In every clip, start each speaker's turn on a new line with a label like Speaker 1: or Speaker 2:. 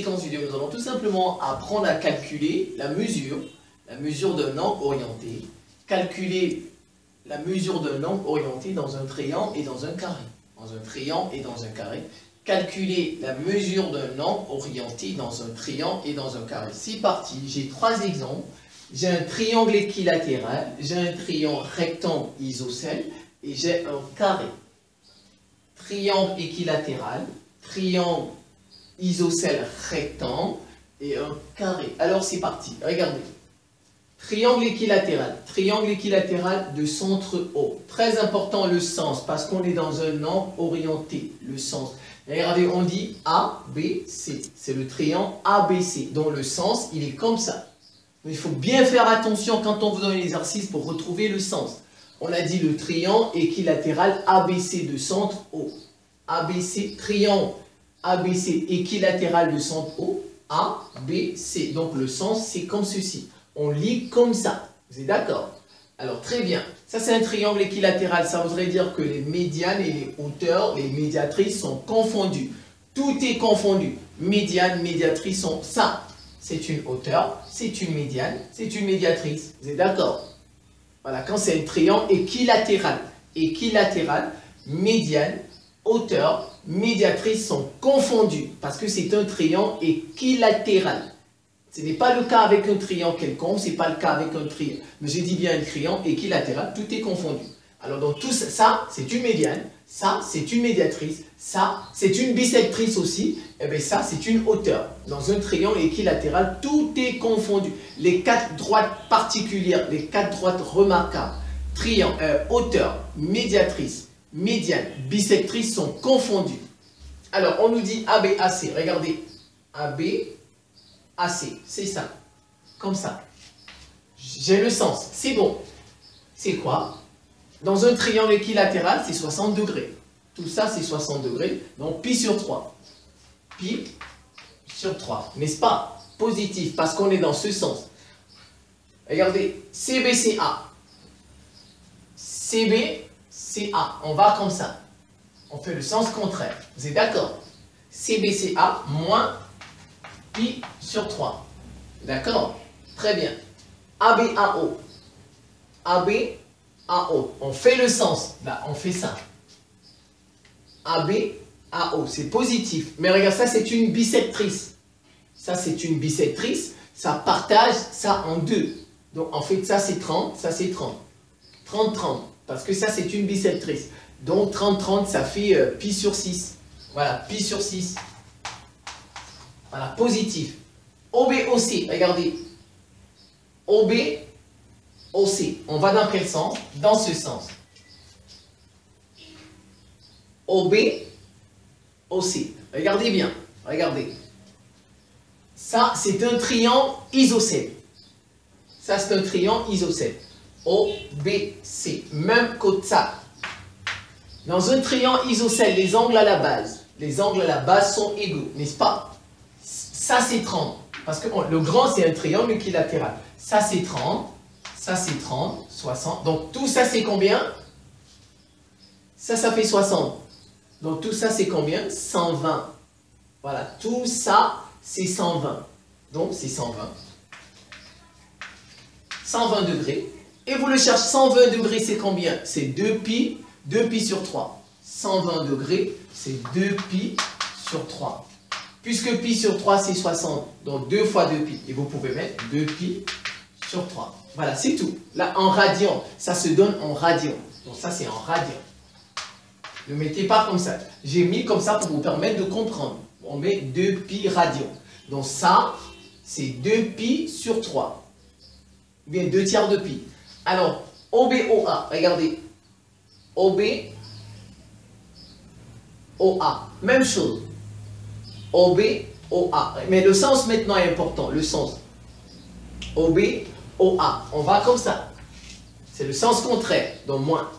Speaker 1: séquence vidéo, nous allons tout simplement apprendre à calculer la mesure d'un angle orienté, calculer la mesure d'un angle orienté dans un triangle et dans un carré. Dans un triangle et dans un carré. Calculer la mesure d'un angle orienté dans un triangle et dans un carré. C'est parti, j'ai trois exemples. J'ai un triangle équilatéral, j'ai un triangle rectangle isocèle et j'ai un carré. Triangle équilatéral, triangle isocèle rectangle et un carré. Alors c'est parti, regardez. Triangle équilatéral de centre haut. Très important le sens parce qu'on est dans un angle orienté. Le sens. Regardez, on dit ABC. C'est le triangle ABC dont le sens, il est comme ça. Il faut bien faire attention quand on vous donne l'exercice pour retrouver le sens. On a dit le triangle équilatéral ABC de centre haut. ABC, triangle ABC équilatéral de centre haut. ABC. Donc le sens, c'est comme ceci. On lit comme ça. Vous êtes d'accord? Alors très bien. Ça c'est un triangle équilatéral. Ça voudrait dire que les médianes et les hauteurs, les médiatrices sont confondues. Tout est confondu. Médiane, médiatrice sont ça. C'est une hauteur, c'est une médiane, c'est une médiatrice. Vous êtes d'accord? Voilà, quand c'est un triangle équilatéral. Équilatéral, médiane, hauteur, médiatrice sont confondues. Parce que c'est un triangle équilatéral. Ce n'est pas le cas avec un triangle quelconque, ce n'est pas le cas avec un triangle. Mais je dis bien un triangle équilatéral, tout est confondu. Alors dans tout ça, ça c'est une médiane, ça c'est une médiatrice, ça c'est une bisectrice aussi, et bien ça c'est une hauteur. Dans un triangle équilatéral, tout est confondu. Les quatre droites particulières, les quatre droites remarquables, triangle, hauteur, médiatrice, médiane, bisectrice sont confondues. Alors on nous dit ABAC, regardez, ABAC, c'est ça, comme ça. J'ai le sens, c'est bon. C'est quoi? Dans un triangle équilatéral, c'est 60 degrés. Tout ça, c'est 60 degrés. Donc, pi sur 3. Pi sur 3. N'est-ce pas? Positif, parce qu'on est dans ce sens. Regardez, CBCA. CBCA. On va comme ça. On fait le sens contraire. Vous êtes d'accord? CBCA moins pi sur 3. D'accord? Très bien. ABAO. ABAO. On fait le sens. Là, on fait ça. ABAO. C'est positif. Mais regarde, ça, c'est une bisectrice. Ça, c'est une bisectrice. Ça partage ça en deux. Donc, en fait, ça, c'est 30. Ça, c'est 30. 30, 30. Parce que ça, c'est une bisectrice. Donc, 30, 30, ça fait pi sur 6. Voilà, pi sur 6. Voilà, positif. OBOC, regardez. OBOC. On va dans quel sens? Dans ce sens. OBOC. Regardez bien. Regardez. Ça, c'est un triangle isocèle. Ça, c'est un triangle isocèle. OBC. Même côté ça. Dans un triangle isocèle, les angles à la base sont égaux, n'est-ce pas? Ça, c'est 30. Parce que le grand, c'est un triangle équilatéral. Ça, c'est 30. Ça, c'est 30, 60. Donc, tout ça, c'est combien? Ça, ça fait 60. Donc, tout ça, c'est combien? 120. Voilà, tout ça, c'est 120. Donc, c'est 120. 120 degrés. Et vous le cherchez, 120 degrés, c'est combien? C'est 2 pi sur 3. 120 degrés, c'est 2 pi sur 3. Puisque pi sur 3, c'est 60. Donc, 2 fois 2 pi. Et vous pouvez mettre 2 pi sur 3. Voilà, c'est tout. Là, en radian, ça se donne en radian. Donc, ça, c'est en radian. Ne mettez pas comme ça. J'ai mis comme ça pour vous permettre de comprendre. On met 2 pi radian. Donc, ça, c'est 2 pi sur 3. Ou bien 2 tiers de pi. Alors, OBOA, regardez. OBOA. Même chose. OBOA. Mais le sens maintenant est important. Le sens. OBOA. On va comme ça. C'est le sens contraire. Donc moins.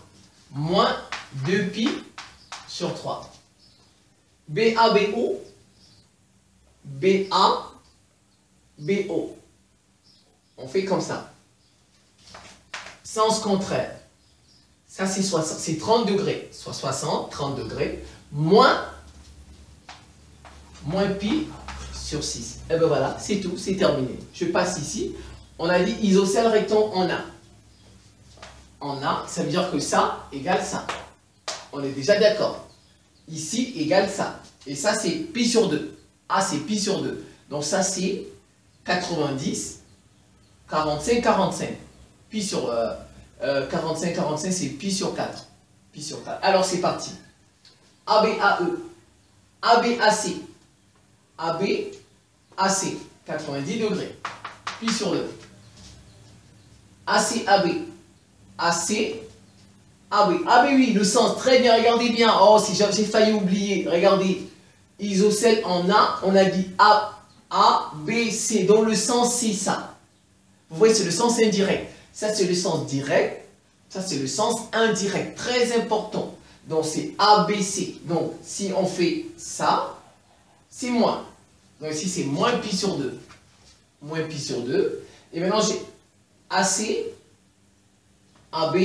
Speaker 1: Moins 2 pi sur 3. BABO. BABO. On fait comme ça. Sens contraire. Ça, c'est 30 degrés. Soit 60, 30 degrés. Moins pi sur 6. Et ben voilà, c'est tout, c'est terminé. Je passe ici. On a dit isocèle rectangle en A. En A, ça veut dire que ça égale ça. On est déjà d'accord. Ici égale ça. Et ça, c'est pi sur 2. A, c'est pi sur 2. Donc ça, c'est 90, 45, 45. Pi sur 45, 45, c'est pi sur 4. Pi sur 4. Alors, c'est parti. AB, AE. AB, AC. AB, AC. 90 degrés. Pi sur 2. AC, AB. AC, AB. AB, oui, le sens. Très bien, regardez bien. Oh, si j'ai failli oublier. Regardez. Isocèle en A, on a dit A, B, C. Donc le sens, c'est ça. Vous voyez, c'est le sens indirect. Ça, c'est le sens direct. Ça, c'est le sens indirect. Très important. Donc, c'est A, B, C. Donc, si on fait ça, c'est moins. Donc, ici, c'est moins pi sur 2. Moins pi sur 2. Et maintenant, j'ai AC, AB.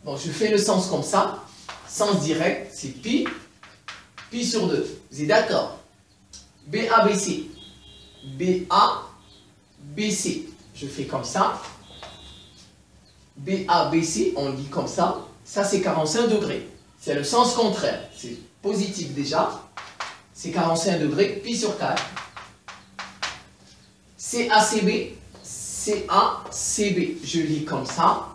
Speaker 1: Bon, je fais le sens comme ça. Sens direct, c'est pi sur 2. Vous êtes d'accord? BABC. BABC. Je fais comme ça. BABC, on lit comme ça. Ça, c'est 45 degrés. C'est le sens contraire. C'est positif déjà. C'est 45 degrés, pi sur 4. CACB. CACB. Je lis comme ça.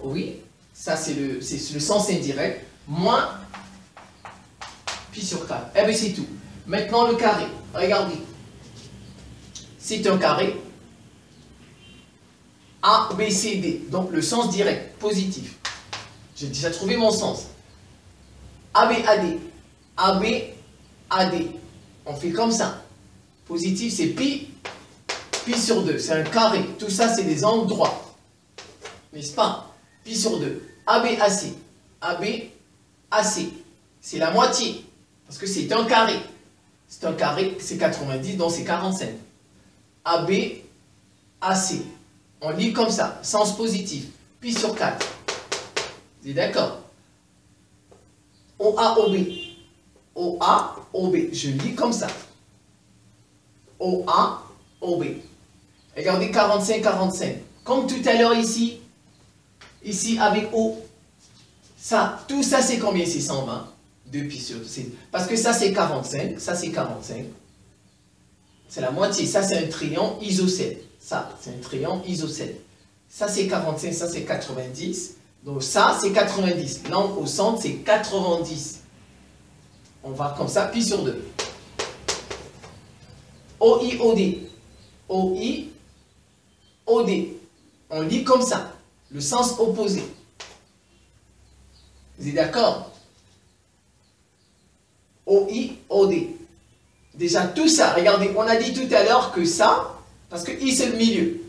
Speaker 1: Oui. Ça, c'est le sens indirect. Moins pi sur 4. Eh bien, c'est tout. Maintenant, le carré. Regardez. C'est un carré. A, B, C, D. Donc, le sens direct, positif. J'ai déjà trouvé mon sens. AB, AD. AB, AD. On fait comme ça. Positif, c'est pi sur 2. C'est un carré. Tout ça, c'est des angles droits. N'est-ce pas? Pi sur 2. AB, AC. AB, AC. C'est la moitié. Parce que c'est un carré. C'est un carré, c'est 90, donc c'est 45. AB, AC. On lit comme ça. Sens positif. Pi sur 4. Vous êtes d'accord? OA, OB. OA, OB. Je lis comme ça. OA, OB. Regardez 45, 45. Comme tout à l'heure ici. Ici avec O. Ça, tout ça c'est combien? C'est 120. 2 pi sur 2. Parce que ça c'est 45. Ça c'est 45. C'est la moitié. Ça c'est un triangle isocèle. Ça c'est un triangle isocèle. Ça c'est 45. Ça c'est 90. Donc ça c'est 90. L'angle au centre c'est 90. On va comme ça. Pi sur 2. OI, OD. OI, OD. On lit comme ça. Le sens opposé. Vous êtes d'accord? OI, OD. Déjà tout ça, regardez, on a dit tout à l'heure que ça, parce que I c'est le milieu.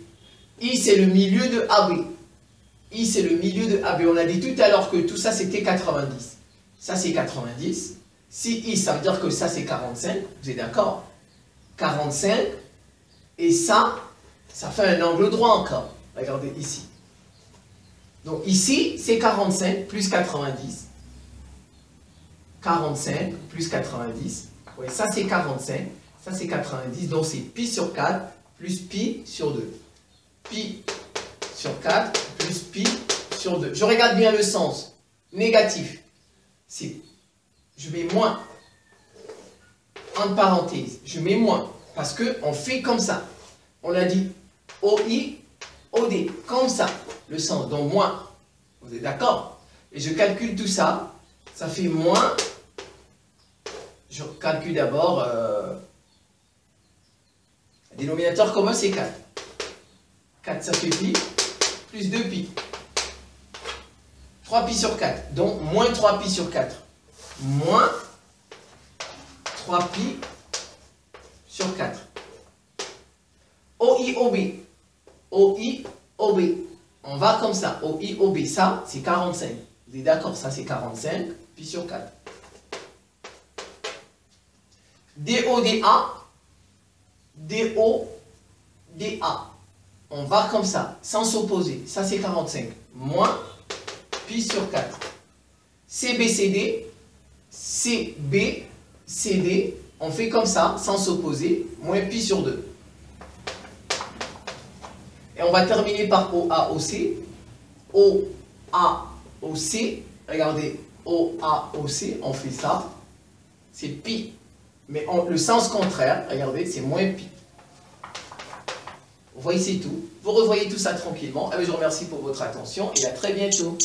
Speaker 1: I c'est le milieu de AB. I c'est le milieu de AB. On a dit tout à l'heure que tout ça c'était 90. Ça c'est 90. Si I ça veut dire que ça c'est 45. Vous êtes d'accord? 45. Et ça fait un angle droit encore. Regardez ici. Donc ici, c'est 45 plus 90. 45 plus 90. Oui, ça c'est 45. Ça c'est 90. Donc c'est pi sur 4 plus pi sur 2. Pi sur 4 plus pi sur 2. Je regarde bien le sens. Négatif. Je mets moins. Entre parenthèses. Je mets moins. Parce qu'on fait comme ça. On a dit OI, OD. Comme ça. Le sens. Donc moins. Vous êtes d'accord? Et je calcule tout ça. Ça fait moins. Je calcule d'abord. Le dénominateur commun c'est 4. 4 ça fait pi. Plus 2 pi. 3 pi sur 4. Donc moins 3 pi sur 4. Moins 3 pi sur 4. OI, OB. OI, OB. On va comme ça. OI, OB. Ça, c'est 45. Vous êtes d'accord? Ça, c'est 45. Pi sur 4. DO, DA. DO, DA. On va comme ça. Sans s'opposer. Ça, c'est 45. Moins pi sur 4. CB, CD. CB, CD, on fait comme ça, sans s'opposer, moins pi sur 2. Et on va terminer par OAOC. OAOC, regardez, OAOC, on fait ça. C'est pi. Mais le sens contraire, regardez, c'est moins pi. Vous voyez, c'est tout. Vous revoyez tout ça tranquillement. Je vous remercie pour votre attention et à très bientôt.